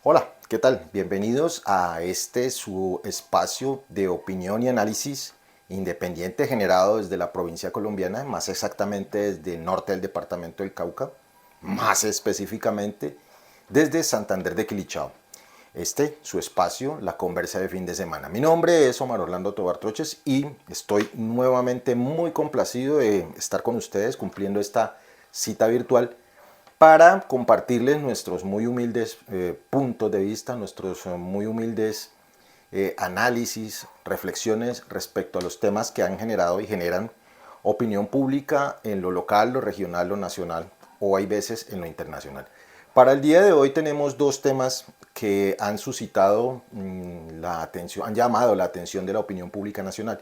Hola, ¿qué tal? Bienvenidos a su espacio de opinión y análisis independiente generado desde la provincia colombiana, más exactamente desde el norte del departamento del Cauca, más específicamente desde Santander de Quilichao. Su espacio, la conversa de fin de semana. Mi nombre es Omar Orlando Tobar Troches y estoy nuevamente muy complacido de estar con ustedes cumpliendo esta cita virtual para compartirles nuestros muy humildes puntos de vista, nuestros muy humildes análisis, reflexiones respecto a los temas que han generado y generan opinión pública en lo local, lo regional, lo nacional o hay veces en lo internacional. Para el día de hoy tenemos dos temas que han suscitado la atención, han llamado la atención de la opinión pública nacional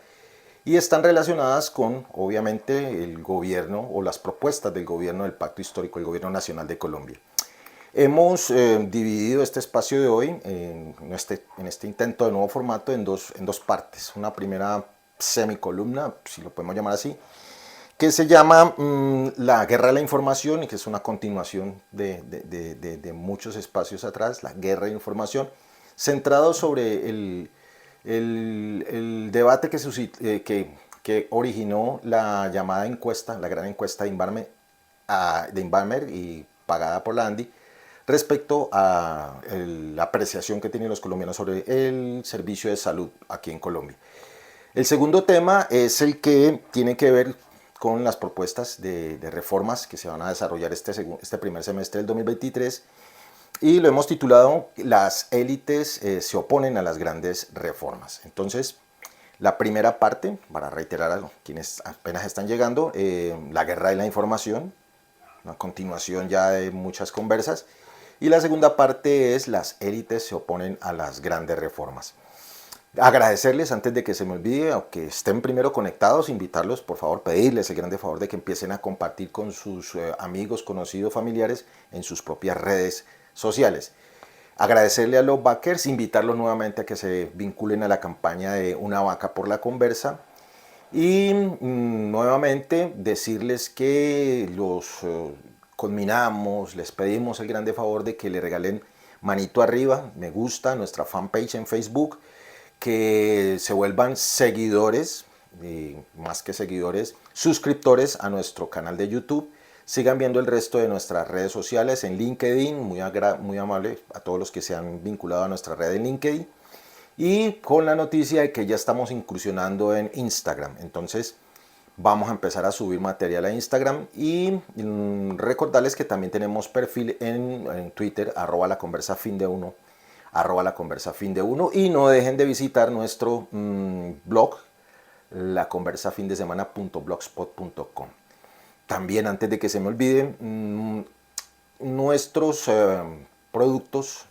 y están relacionadas con, obviamente, el gobierno o las propuestas del gobierno del Pacto Histórico, el Gobierno Nacional de Colombia. Hemos dividido este espacio de hoy en este intento de nuevo formato en dos partes. Una primera semicolumna, si lo podemos llamar así, que se llama La Guerra de la Información y que es una continuación de muchos espacios atrás, la Guerra de la Información, centrado sobre el debate que originó la llamada encuesta, la gran encuesta de Inbamer y pagada por la ANDI, respecto a la apreciación que tienen los colombianos sobre el servicio de salud aquí en Colombia. El segundo tema es el que tiene que ver con las propuestas de reformas que se van a desarrollar este primer semestre del 2023 y lo hemos titulado Las élites se oponen a las grandes reformas. Entonces, la primera parte, para reiterar a quienes apenas están llegando, la guerra de la información, una continuación ya de muchas conversas, y la segunda parte es las élites se oponen a las grandes reformas. Agradecerles antes de que se me olvide, aunque estén primero conectados, invitarlos, por favor, pedirles el grande favor de que empiecen a compartir con sus amigos, conocidos, familiares en sus propias redes sociales. Agradecerle a los backers, invitarlos nuevamente a que se vinculen a la campaña de Una Vaca por la Conversa y nuevamente decirles que los conminamos, les pedimos el grande favor de que le regalen manito arriba, me gusta a nuestra fanpage en Facebook, que se vuelvan seguidores, más que seguidores, suscriptores a nuestro canal de YouTube. Sigan viendo el resto de nuestras redes sociales en LinkedIn, muy amable a todos los que se han vinculado a nuestra red en LinkedIn. Y con la noticia de que ya estamos incursionando en Instagram. Entonces vamos a empezar a subir material a Instagram y recordarles que también tenemos perfil en Twitter, @laconversafinde1, @laconversafinde1 y no dejen de visitar nuestro blog, laconversafindessemana.blogspot.com. También, antes de que se me olvide, nuestros productos,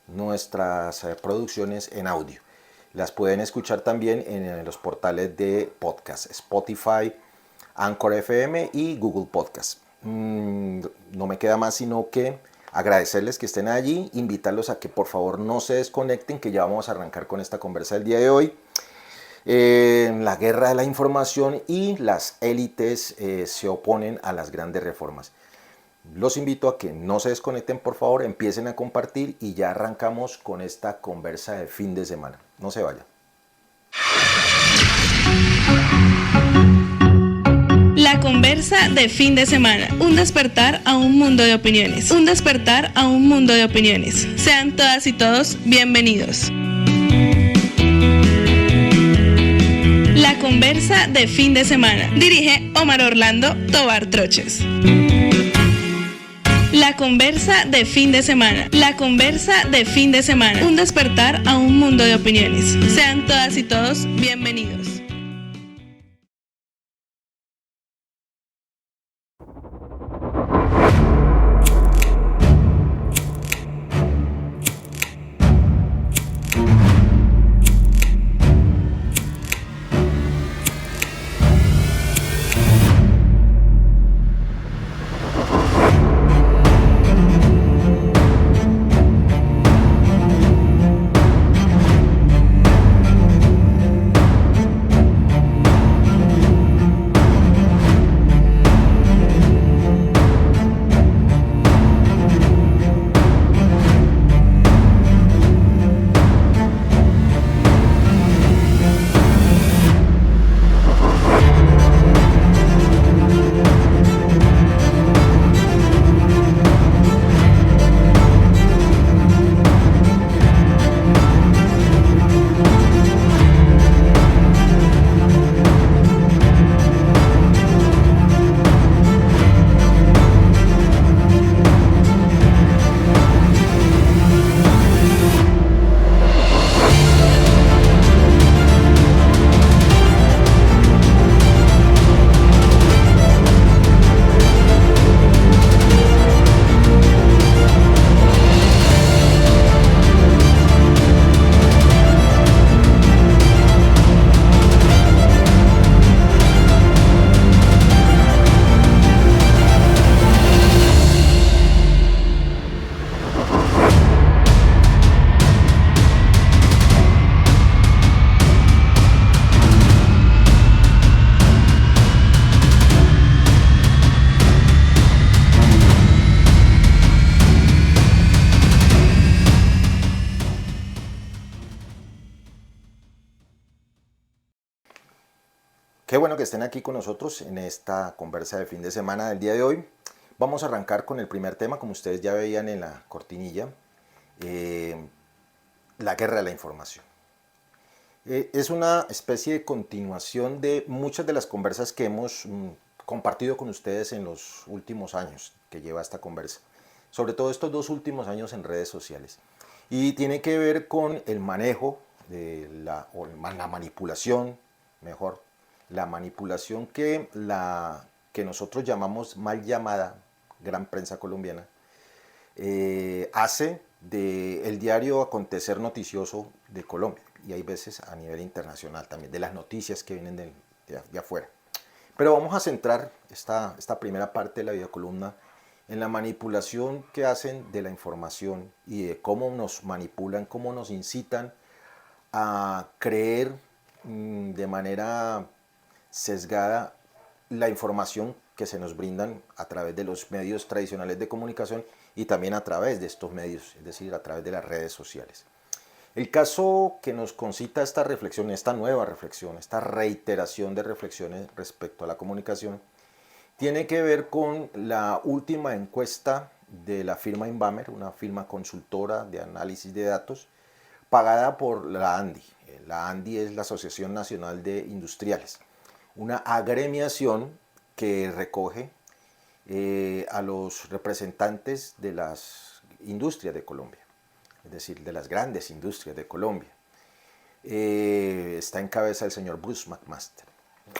nuestras producciones en audio. Las pueden escuchar también en los portales de podcast, Spotify, Anchor FM y Google Podcast. No me queda más sino que agradecerles que estén allí, invitarlos a que por favor no se desconecten, que ya vamos a arrancar con esta conversa del día de hoy. La guerra de la información y las élites se oponen a las grandes reformas. Los invito a que no se desconecten, por favor, empiecen a compartir y ya arrancamos con esta conversa de fin de semana. No se vayan. La conversa de fin de semana. Un despertar a un mundo de opiniones. Un despertar a un mundo de opiniones. Sean todas y todos bienvenidos. La conversa de fin de semana. Dirige Omar Orlando Tobar Troches. La conversa de fin de semana. La conversa de fin de semana. Un despertar a un mundo de opiniones. Sean todas y todos bienvenidos. Qué bueno que estén aquí con nosotros en esta conversa de fin de semana del día de hoy. Vamos a arrancar con el primer tema, como ustedes ya veían en la cortinilla, eh, la guerra de la información. Es una especie de continuación de muchas de las conversas que hemos compartido con ustedes en los últimos años que lleva esta conversa, sobre todo estos 2 últimos años en redes sociales. Y tiene que ver con el manejo de la manipulación, mejor, la manipulación que nosotros llamamos mal llamada gran prensa colombiana, hace del diario acontecer noticioso de Colombia y hay veces a nivel internacional también, de las noticias que vienen de afuera. Pero vamos a centrar esta primera parte de la videocolumna en la manipulación que hacen de la información y de cómo nos manipulan, cómo nos incitan a creer de manera sesgada la información que se nos brindan a través de los medios tradicionales de comunicación y también a través de estos medios, es decir, a través de las redes sociales. El caso que nos concita esta reflexión, esta nueva reflexión, esta reiteración de reflexiones respecto a la comunicación, tiene que ver con la última encuesta de la firma Inbamer, una firma consultora de análisis de datos, pagada por la ANDI. La ANDI es la Asociación Nacional de Industriales, una agremiación que recoge a los representantes de las industrias de Colombia, es decir, de las grandes industrias de Colombia. Está en cabeza el señor Bruce McMaster.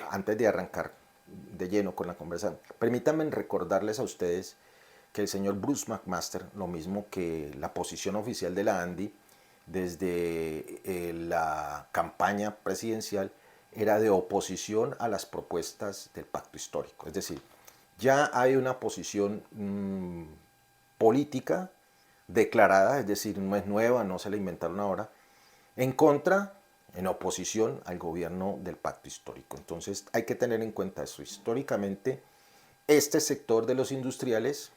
Antes de arrancar de lleno con la conversación, permítanme recordarles a ustedes que el señor Bruce McMaster, lo mismo que la posición oficial de la ANDI desde la campaña presidencial, era de oposición a las propuestas del pacto histórico. Es decir, ya hay una posición política declarada, es decir, no es nueva, no se la inventaron ahora, en contra, en oposición al gobierno del pacto histórico. Entonces hay que tener en cuenta eso. Históricamente, este sector de los industriales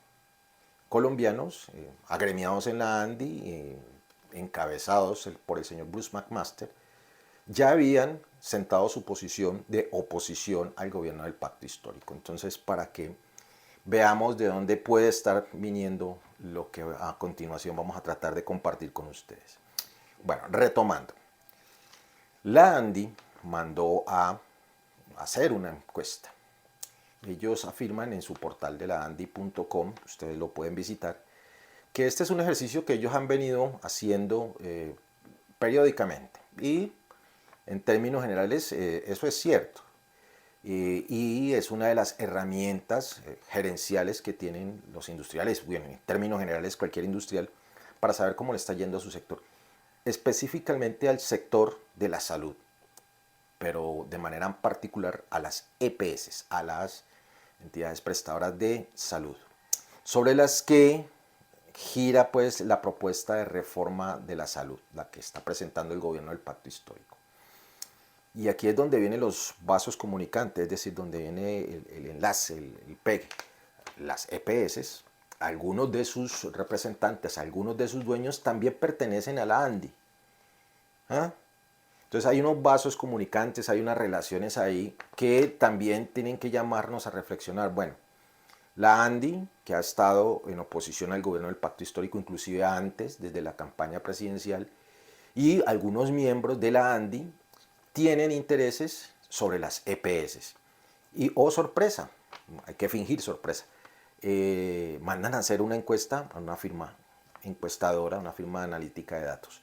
colombianos, agremiados en la ANDI, encabezados por el señor Bruce McMaster, ya habían sentado su posición de oposición al gobierno del pacto histórico. Entonces, para que veamos de dónde puede estar viniendo lo que a continuación vamos a tratar de compartir con ustedes. Bueno, retomando. La ANDI mandó a hacer una encuesta. Ellos afirman en su portal de laandi.com, ustedes lo pueden visitar, que este es un ejercicio que ellos han venido haciendo periódicamente. Y en términos generales, eso es cierto. Y es una de las herramientas gerenciales que tienen los industriales, bueno, en términos generales cualquier industrial, para saber cómo le está yendo a su sector. Específicamente al sector de la salud, pero de manera particular a las EPS, a las entidades prestadoras de salud, sobre las que gira pues la propuesta de reforma de la salud, la que está presentando el gobierno del pacto histórico. Y aquí es donde vienen los vasos comunicantes, es decir, donde viene el enlace, el pegue. Las EPS, algunos de sus representantes, algunos de sus dueños también pertenecen a la ANDI. ¿Ah? Entonces hay unos vasos comunicantes, hay unas relaciones ahí que también tienen que llamarnos a reflexionar. Bueno, la ANDI, que ha estado en oposición al gobierno del pacto histórico, inclusive antes, desde la campaña presidencial, y algunos miembros de la ANDI tienen intereses sobre las EPS. Y, oh sorpresa, hay que fingir sorpresa, mandan a hacer una encuesta a una firma encuestadora, una firma analítica de datos,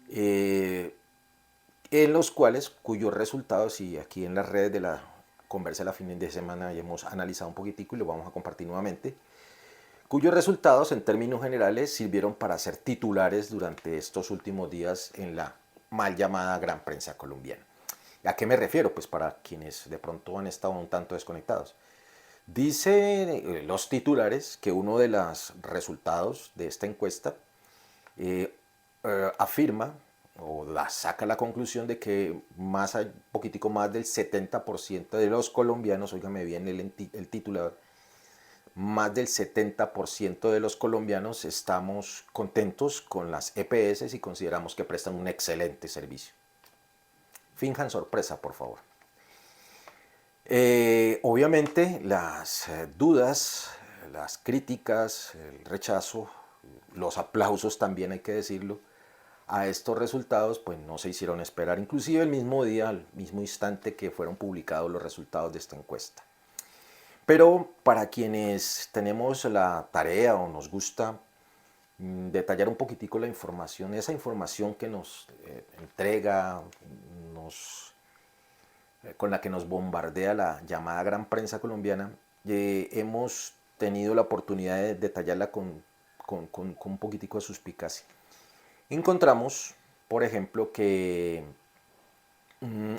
en los cuales, cuyos resultados, y aquí en las redes de la conversa de la fin de semana ya hemos analizado un poquitico y lo vamos a compartir nuevamente, cuyos resultados en términos generales sirvieron para ser titulares durante estos últimos días en la mal llamada gran prensa colombiana. ¿A qué me refiero? Pues para quienes de pronto han estado un tanto desconectados. Dice los titulares que uno de los resultados de esta encuesta afirma o saca la conclusión de que un poquitico más del 70% de los colombianos, óigame bien el titular, más del 70% de los colombianos estamos contentos con las EPS y consideramos que prestan un excelente servicio. Finjan sorpresa, por favor. Obviamente las dudas, las críticas, el rechazo, los aplausos también hay que decirlo, a estos resultados pues no se hicieron esperar, inclusive el mismo día, al mismo instante que fueron publicados los resultados de esta encuesta. Pero para quienes tenemos la tarea o nos gusta detallar un poquitico la información, esa información que nos entrega, con la que nos bombardea la llamada gran prensa colombiana, hemos tenido la oportunidad de detallarla con un poquitico de suspicacia. Encontramos, por ejemplo, que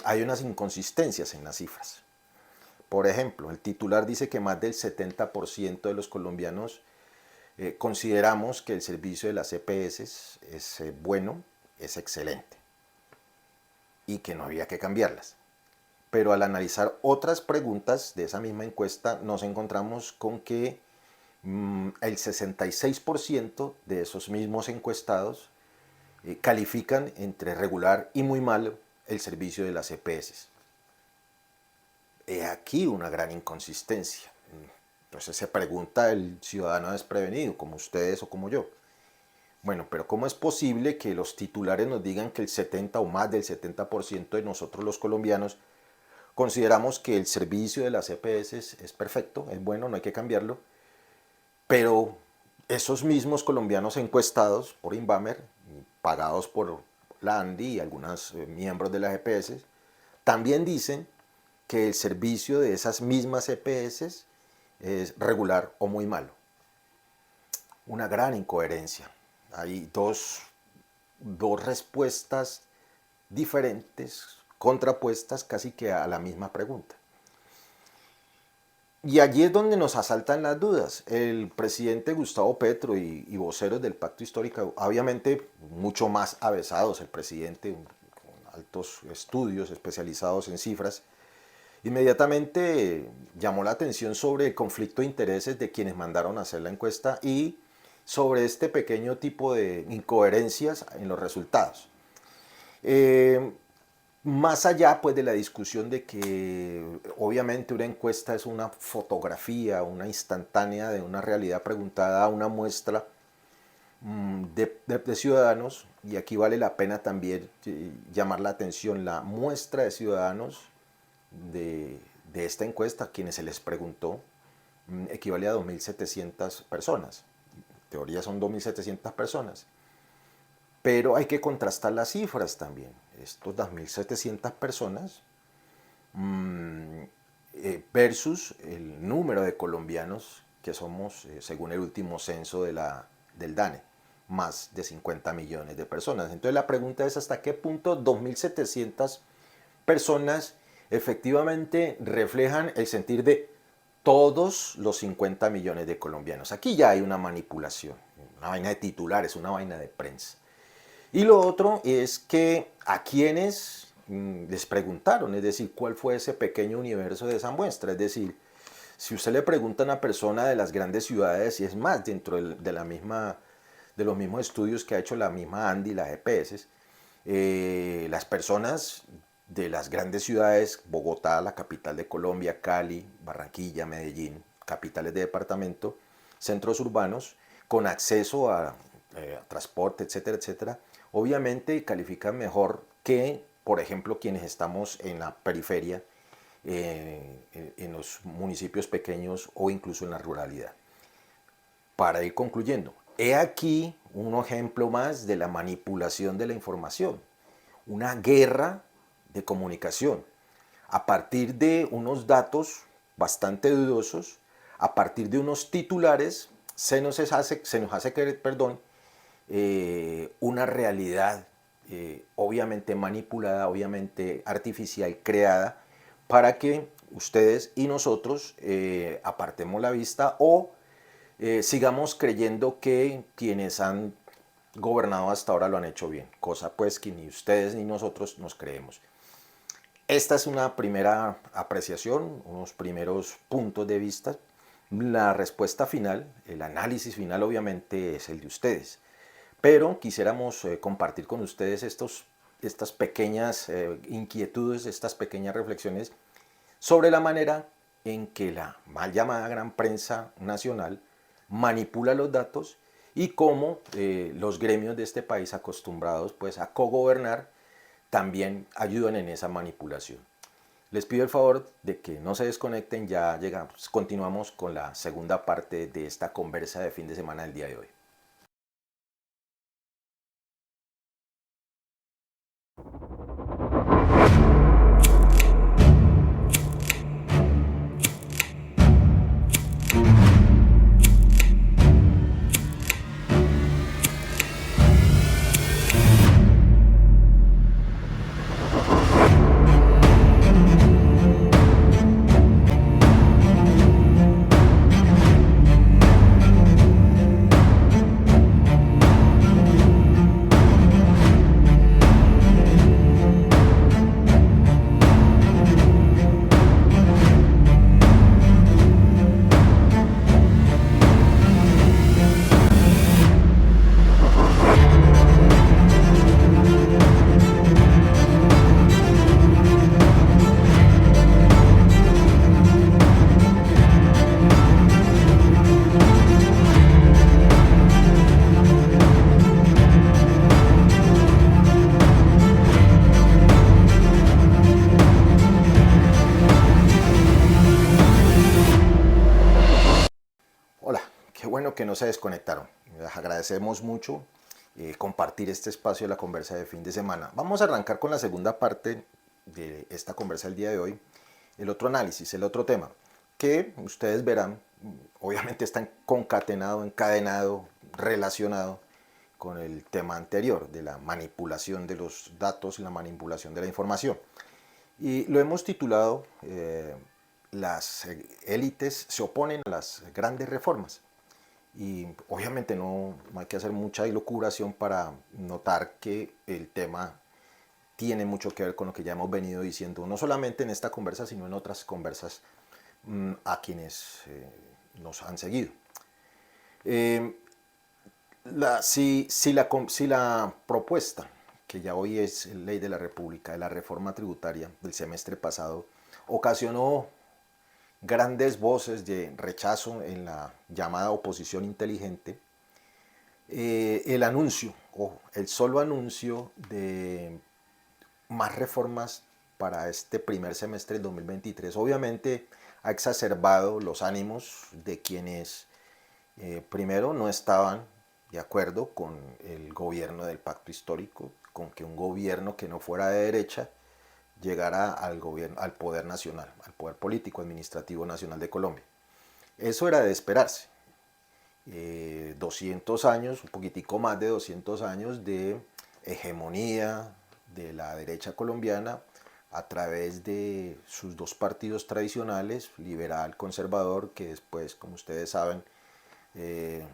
hay unas inconsistencias en las cifras. Por ejemplo, el titular dice que más del 70% de los colombianos consideramos que el servicio de las EPS es bueno, es excelente y que no había que cambiarlas. Pero al analizar otras preguntas de esa misma encuesta nos encontramos con que el 66% de esos mismos encuestados califican entre regular y muy mal el servicio de las EPS. He aquí una gran inconsistencia. Entonces se pregunta el ciudadano desprevenido, como ustedes o como yo. Bueno, pero ¿cómo es posible que los titulares nos digan que el 70 o más del 70% de nosotros los colombianos consideramos que el servicio de las EPS es perfecto, es bueno, no hay que cambiarlo, pero esos mismos colombianos encuestados por Invamer, pagados por la ANDI y algunos miembros de las EPS, también dicen que el servicio de esas mismas EPS es regular o muy malo? Una gran incoherencia. Hay dos respuestas diferentes, contrapuestas casi que a la misma pregunta. Y allí es donde nos asaltan las dudas. El presidente Gustavo Petro y voceros del Pacto Histórico, obviamente mucho más avesados, el presidente con altos estudios especializados en cifras, inmediatamente llamó la atención sobre el conflicto de intereses de quienes mandaron a hacer la encuesta y sobre este pequeño tipo de incoherencias en los resultados. Más allá pues de la discusión de que obviamente una encuesta es una fotografía, una instantánea de una realidad preguntada a una muestra de ciudadanos, y aquí vale la pena también llamar la atención, la muestra de ciudadanos de esta encuesta, a quienes se les preguntó, equivale a 2.700 personas. En teoría son 2.700 personas. Pero hay que contrastar las cifras también. Estos 2.700 personas versus el número de colombianos que somos, según el último censo del DANE, más de 50 millones de personas. Entonces la pregunta es hasta qué punto 2.700 personas efectivamente reflejan el sentir de todos los 50 millones de colombianos. Aquí ya hay una manipulación, una vaina de titulares, una vaina de prensa. Y lo otro es que a quienes les preguntaron, es decir, cuál fue ese pequeño universo de esa muestra. Es decir, si usted le pregunta a una persona de las grandes ciudades, y es más, dentro de los mismos estudios que ha hecho la misma ANDI y las EPS, las personas de las grandes ciudades, Bogotá, la capital de Colombia, Cali, Barranquilla, Medellín, capitales de departamento, centros urbanos, con acceso a transporte, etcétera, etcétera, obviamente califican mejor que, por ejemplo, quienes estamos en la periferia, en los municipios pequeños o incluso en la ruralidad. Para ir concluyendo, he aquí un ejemplo más de la manipulación de la información, una guerra de comunicación a partir de unos datos bastante dudosos, a partir de unos titulares, se nos hace creer, una realidad obviamente manipulada, obviamente artificial, creada para que ustedes y nosotros apartemos la vista o sigamos creyendo que quienes han gobernado hasta ahora lo han hecho bien, cosa pues que ni ustedes ni nosotros nos creemos. Esta es una primera apreciación, unos primeros puntos de vista. La respuesta final, el análisis final obviamente es el de ustedes. Pero quisiéramos compartir con ustedes estas pequeñas inquietudes, estas pequeñas reflexiones sobre la manera en que la mal llamada gran prensa nacional manipula los datos y cómo los gremios de este país acostumbrados pues a cogobernar también ayudan en esa manipulación. Les pido el favor de que no se desconecten, ya llegamos, continuamos con la segunda parte de esta conversa de fin de semana del día de hoy. Hola, qué bueno que no se desconectaron. Les agradecemos mucho compartir este espacio de la conversa de fin de semana. Vamos a arrancar con la segunda parte de esta conversa del día de hoy, el otro análisis, el otro tema, que ustedes verán, obviamente está concatenado, encadenado, relacionado con el tema anterior de la manipulación de los datos y la manipulación de la información. Y lo hemos titulado las élites se oponen a las grandes reformas. Y obviamente no hay que hacer mucha ilocuración para notar que el tema tiene mucho que ver con lo que ya hemos venido diciendo, no solamente en esta conversa, sino en otras conversas a quienes nos han seguido. Si la propuesta, que ya hoy es ley de la República, de la reforma tributaria del semestre pasado, ocasionó grandes voces de rechazo en la llamada oposición inteligente, el anuncio, o el solo anuncio de más reformas para este primer semestre del 2023, obviamente ha exacerbado los ánimos de quienes primero no estaban de acuerdo con el gobierno del pacto histórico, con que un gobierno que no fuera de derecha llegara al poder nacional, al poder político administrativo nacional de Colombia. Eso era de esperarse. 200 años, un poquitico más de 200 años de hegemonía de la derecha colombiana a través de sus dos partidos tradicionales, liberal, conservador, que después, como ustedes saben,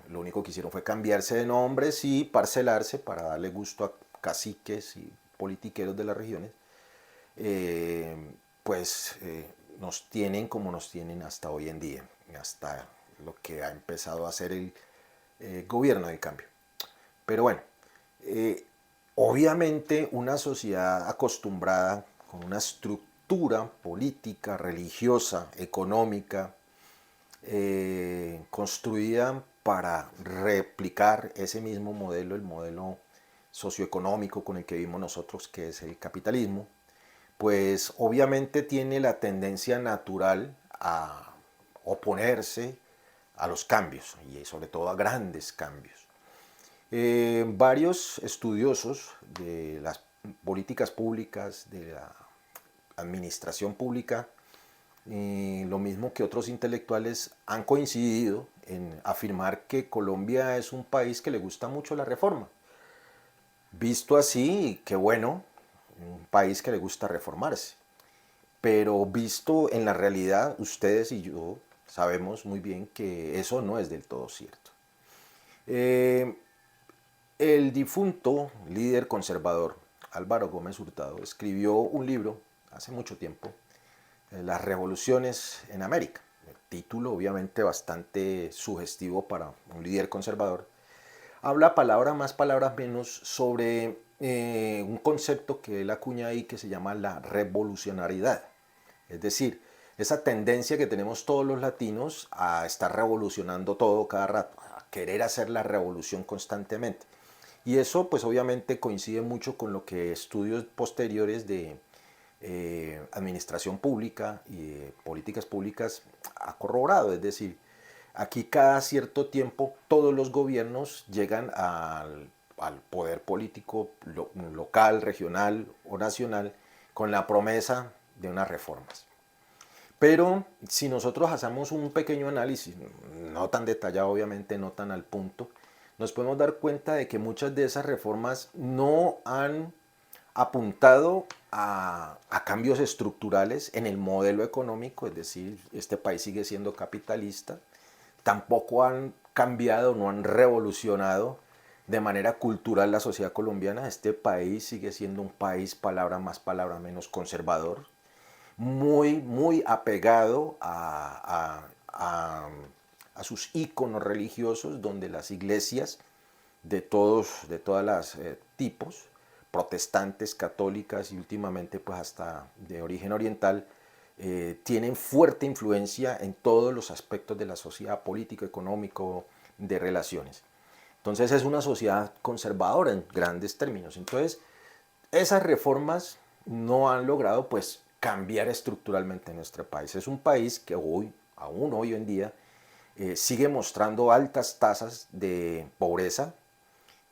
lo único que hicieron fue cambiarse de nombres y parcelarse para darle gusto a caciques y politiqueros de las regiones. Nos tienen como nos tienen hasta hoy en día, hasta lo que ha empezado a hacer el gobierno del cambio. Pero bueno, obviamente una sociedad acostumbrada con una estructura política, religiosa, económica, construida para replicar ese mismo modelo, el modelo socioeconómico con el que vivimos nosotros, que es el capitalismo, pues obviamente tiene la tendencia natural a oponerse a los cambios y sobre todo a grandes cambios. Varios estudiosos de las políticas públicas, de la administración pública, lo mismo que otros intelectuales, han coincidido en afirmar que Colombia es un país que le gusta mucho la reforma. Visto así, qué bueno, un país que le gusta reformarse. Pero visto en la realidad, ustedes y yo sabemos muy bien que eso no es del todo cierto. El difunto líder conservador Álvaro Gómez Hurtado escribió un libro hace mucho tiempo, Las revoluciones en América. El título obviamente bastante sugestivo para un líder conservador. Habla palabra más, palabras menos sobre un concepto que él acuña ahí que se llama la revolucionariedad. Es decir, esa tendencia que tenemos todos los latinos a estar revolucionando todo cada rato, a querer hacer la revolución constantemente. Y eso pues obviamente coincide mucho con lo que estudios posteriores de administración pública y políticas públicas ha corroborado. Es decir, aquí cada cierto tiempo todos los gobiernos llegan al poder político local, regional o nacional con la promesa de unas reformas. Pero si nosotros hacemos un pequeño análisis, no tan detallado obviamente, no tan al punto, nos podemos dar cuenta de que muchas de esas reformas no han apuntado a cambios estructurales en el modelo económico, es decir, este país sigue siendo capitalista, tampoco han cambiado, no han revolucionado de manera cultural la sociedad colombiana. Este país sigue siendo un país, palabra más, palabra menos, conservador, muy apegado a sus íconos religiosos, donde las iglesias de todas las tipos, protestantes, católicas y últimamente pues hasta de origen oriental, tienen fuerte influencia en todos los aspectos de la sociedad, político, económico, de relaciones. Entonces es una sociedad conservadora en grandes términos. Entonces esas reformas no han logrado pues cambiar estructuralmente nuestro país. Es un país que aún hoy en día, sigue mostrando altas tasas de pobreza,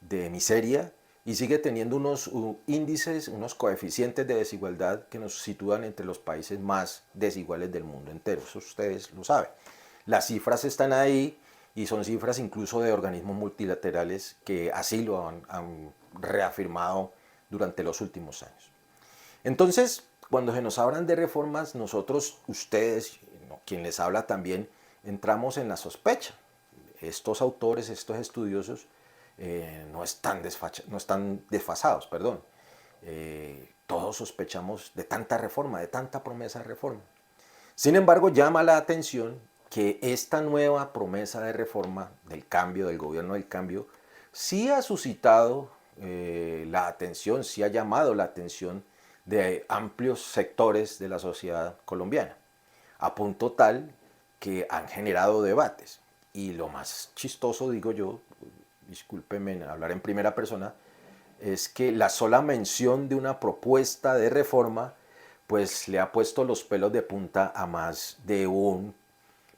de miseria, y sigue teniendo unos índices, unos coeficientes de desigualdad que nos sitúan entre los países más desiguales del mundo entero. Eso ustedes lo saben. Las cifras están ahí y son cifras incluso de organismos multilaterales que así lo han reafirmado durante los últimos años. Entonces, cuando se nos hablan de reformas, nosotros, ustedes, quien les habla también, entramos en la sospecha. Estos autores, estos estudiosos, no están desfasados, perdón. Todos sospechamos de tanta reforma, de tanta promesa de reforma. Sin embargo, llama la atención que esta nueva promesa de reforma del cambio, del gobierno del cambio, sí ha suscitado la atención, sí ha llamado la atención de amplios sectores de la sociedad colombiana, a punto tal que han generado debates. Y lo más chistoso, digo yo, discúlpenme hablar en primera persona, es que la sola mención de una propuesta de reforma pues le ha puesto los pelos de punta a más de un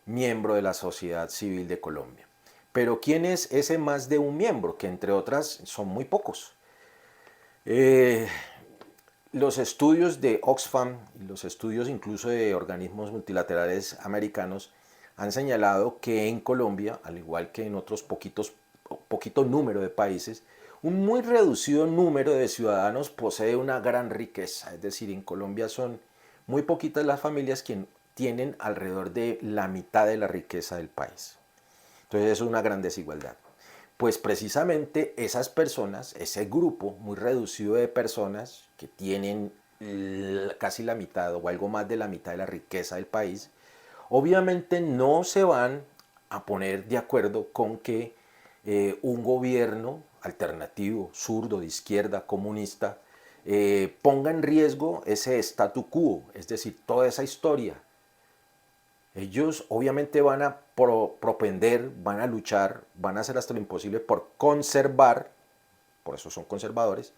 miembro de la sociedad civil de Colombia. Pero ¿quién es ese más de un miembro? Que entre otras son muy pocos. Los estudios de Oxfam y los estudios incluso de organismos multilaterales americanos han señalado que en Colombia, al igual que en otros poquito número de países, un muy reducido número de ciudadanos posee una gran riqueza. Es decir, en Colombia son muy poquitas las familias que tienen alrededor de la mitad de la riqueza del país. Entonces es una gran desigualdad. Pues precisamente esas personas, ese grupo muy reducido de personas que tienen casi la mitad o algo más de la mitad de la riqueza del país, obviamente no se van a poner de acuerdo con que un gobierno alternativo, zurdo, de izquierda, comunista, ponga en riesgo ese statu quo, es decir, toda esa historia. Ellos obviamente van a propender, van a luchar, van a hacer hasta lo imposible por conservar, por eso son conservadores,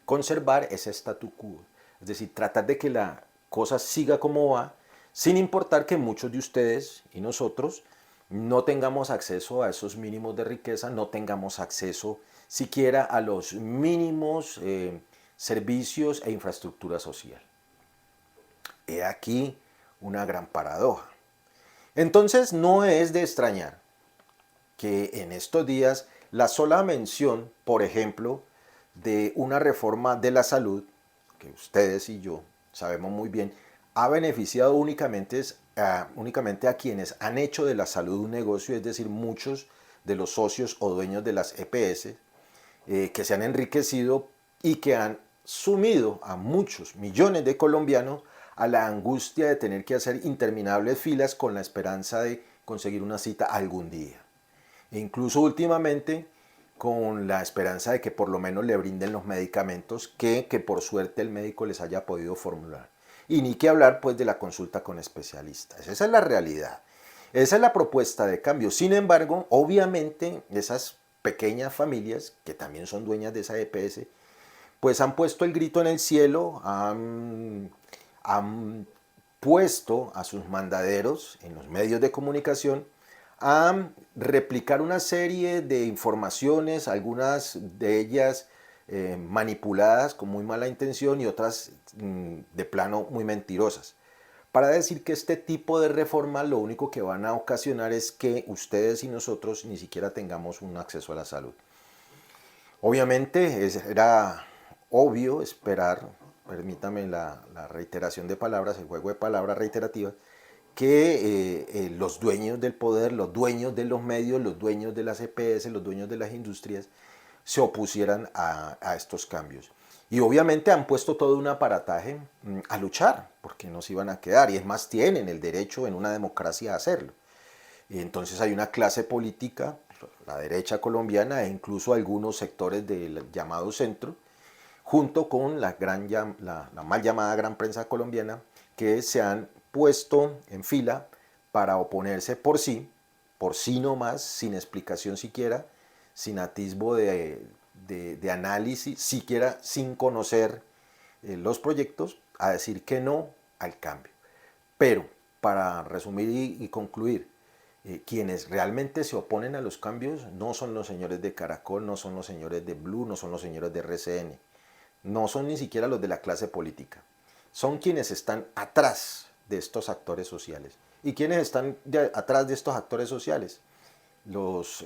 conservar ese statu quo. Es decir, tratar de que la cosa siga como va, sin importar que muchos de ustedes y nosotros no tengamos acceso a esos mínimos de riqueza, no tengamos acceso siquiera a los mínimos servicios e infraestructura social. He aquí una gran paradoja. Entonces no es de extrañar que en estos días la sola mención, por ejemplo, de una reforma de la salud, que ustedes y yo sabemos muy bien, ha beneficiado únicamente a quienes han hecho de la salud un negocio, es decir, muchos de los socios o dueños de las EPS que se han enriquecido y que han sumido a muchos millones de colombianos a la angustia de tener que hacer interminables filas con la esperanza de conseguir una cita algún día. E incluso últimamente con la esperanza de que por lo menos le brinden los medicamentos que por suerte el médico les haya podido formular. y ni que hablar pues de la consulta con especialistas. Esa es la realidad. Esa es la propuesta de cambio. Sin embargo, obviamente esas pequeñas familias que también son dueñas de esa EPS, pues han puesto el grito en el cielo, han puesto a sus mandaderos en los medios de comunicación a replicar una serie de informaciones, algunas de ellas manipuladas con muy mala intención y otras de plano muy mentirosas, para decir que este tipo de reforma lo único que van a ocasionar es que ustedes y nosotros ni siquiera tengamos un acceso a la salud. Obviamente era obvio esperar, permítame la reiteración de palabras, el juego de palabras reiterativas, que los dueños del poder, los dueños de los medios, los dueños de las EPS, los dueños de las industrias, se opusieran a estos cambios. Y obviamente han puesto todo un aparataje a luchar, porque no se iban a quedar, y es más, tienen el derecho en una democracia a hacerlo. Y entonces hay una clase política, la derecha colombiana e incluso algunos sectores del llamado centro, junto con la mal llamada gran prensa colombiana, que se han puesto en fila para oponerse por sí nomás, sin explicación siquiera, sin atisbo de análisis, siquiera sin conocer los proyectos, a decir que no al cambio. Pero, para resumir y concluir, quienes realmente se oponen a los cambios no son los señores de Caracol, no son los señores de Blue, no son los señores de RCN, no son ni siquiera los de la clase política. Son quienes están atrás de estos actores sociales. ¿Y quienes están atrás de estos actores sociales? Los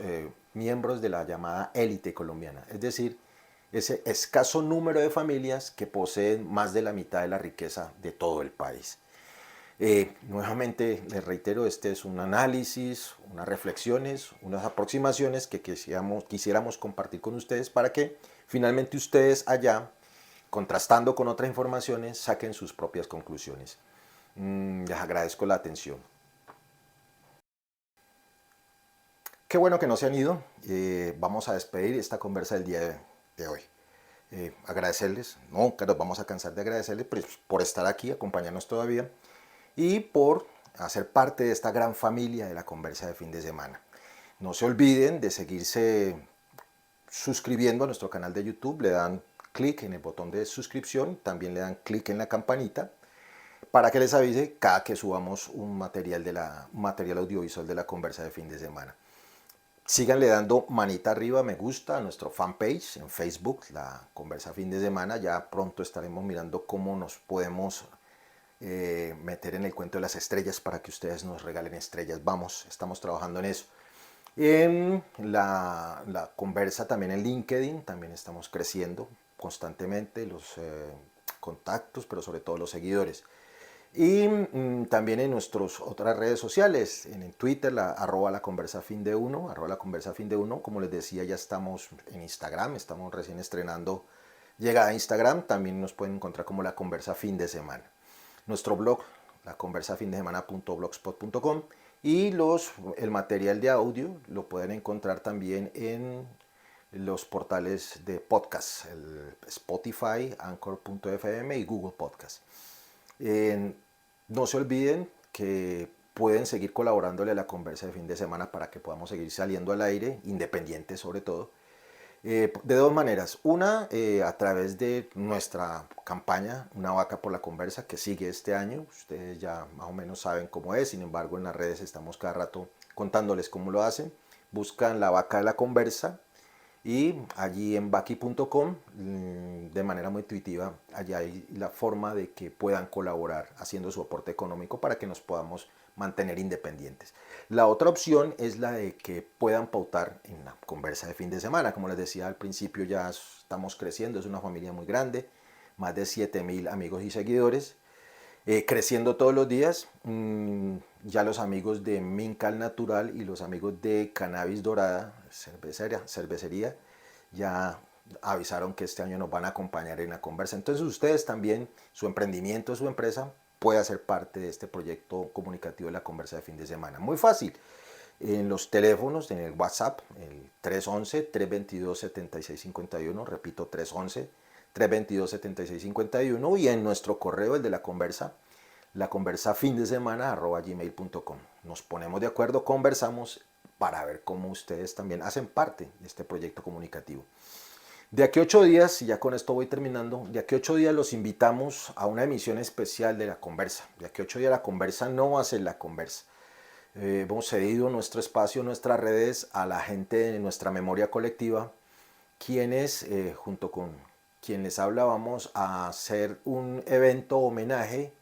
miembros de la llamada élite colombiana, es decir, ese escaso número de familias que poseen más de la mitad de la riqueza de todo el país. Nuevamente les reitero, este es un análisis, unas reflexiones, unas aproximaciones que quisiéramos compartir con ustedes para que finalmente ustedes allá, contrastando con otras informaciones, saquen sus propias conclusiones. Les agradezco la atención. Qué bueno que no se han ido. Vamos a despedir esta conversa del día de hoy. Agradecerles, nunca nos vamos a cansar de agradecerles por estar aquí, acompañarnos todavía y por hacer parte de esta gran familia de la conversa de fin de semana. No se olviden de seguirse suscribiendo a nuestro canal de YouTube, le dan clic en el botón de suscripción, también le dan clic en la campanita para que les avise cada que subamos un material audiovisual de la conversa de fin de semana. Síganle dando manita arriba, me gusta a nuestro fanpage en Facebook, la conversa fin de semana. Ya pronto estaremos mirando cómo nos podemos meter en el cuento de las estrellas para que ustedes nos regalen estrellas. Vamos, estamos trabajando en eso. En la conversa también en LinkedIn, también estamos creciendo constantemente los contactos, pero sobre todo los seguidores. Y también en nuestras otras redes sociales, en Twitter, arroba la conversa fin de uno, como les decía, ya estamos en Instagram, estamos recién estrenando llegada a Instagram, también nos pueden encontrar como la conversa fin de semana. Nuestro blog, laconversafindessemana.blogspot.com, y el material de audio lo pueden encontrar también en los portales de podcast, el Spotify, Anchor.fm y Google Podcast. No se olviden que pueden seguir colaborándole a la conversa de fin de semana para que podamos seguir saliendo al aire, independientes sobre todo, de dos maneras. Una, a través de nuestra campaña Una Vaca por la Conversa, que sigue este año. Ustedes ya más o menos saben cómo es, sin embargo en las redes estamos cada rato contándoles cómo lo hacen. Buscan La Vaca de la Conversa y allí en Baki.com, de manera muy intuitiva, allá hay la forma de que puedan colaborar haciendo su aporte económico para que nos podamos mantener independientes. La otra opción es la de que puedan pautar en la conversa de fin de semana. Como les decía al principio, ya estamos creciendo, es una familia muy grande, más de 7,000 amigos y seguidores, creciendo todos los días. Ya los amigos de Mincal Natural y los amigos de Cannabis Dorada, cervecería, ya avisaron que este año nos van a acompañar en la conversa. Entonces ustedes también, su emprendimiento, su empresa, puede hacer parte de este proyecto comunicativo de la conversa de fin de semana. Muy fácil. En los teléfonos, en el WhatsApp, el 311-322-7651, repito, 322-7651 y en nuestro correo, el de la conversa fin de semana @gmail.com. Nos ponemos de acuerdo, conversamos para ver cómo ustedes también hacen parte de este proyecto comunicativo. De aquí a 8 días, y ya con esto voy terminando, de aquí a 8 días los invitamos a una emisión especial de La Conversa. De aquí a 8 días La Conversa no va a ser La Conversa. Hemos cedido nuestro espacio, nuestras redes a la gente de nuestra memoria colectiva, quienes, junto con quien les habla, vamos a hacer un evento homenaje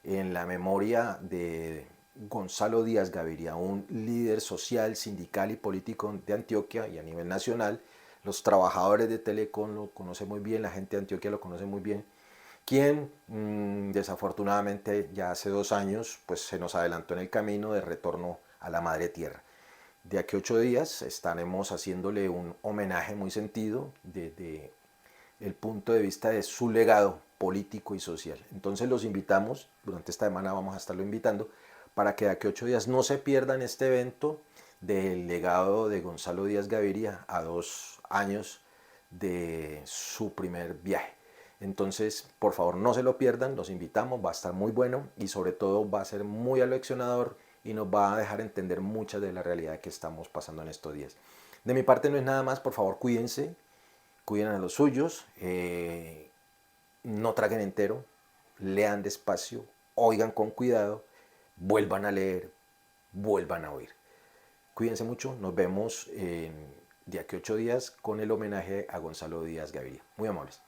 en la memoria de Gonzalo Díaz Gaviria, un líder social, sindical y político de Antioquia y a nivel nacional. Los trabajadores de Telecom lo conocen muy bien, la gente de Antioquia lo conoce muy bien, quien desafortunadamente ya hace 2 años pues, se nos adelantó en el camino de retorno a la madre tierra. De aquí a 8 días estaremos haciéndole un homenaje muy sentido desde el punto de vista de su legado político y social. Entonces los invitamos, durante esta semana vamos a estarlo invitando, para que de aquí a 8 días no se pierdan este evento del legado de Gonzalo Díaz Gaviria a 2 años de su primer viaje. Entonces, por favor, no se lo pierdan, los invitamos, va a estar muy bueno y sobre todo va a ser muy aleccionador y nos va a dejar entender mucha de la realidad que estamos pasando en estos días. De mi parte no es nada más, por favor, cuídense, cuiden a los suyos, no traguen entero, lean despacio, oigan con cuidado, vuelvan a leer, vuelvan a oír. Cuídense mucho, nos vemos de aquí a 8 días con el homenaje a Gonzalo Díaz Gaviria. Muy amables.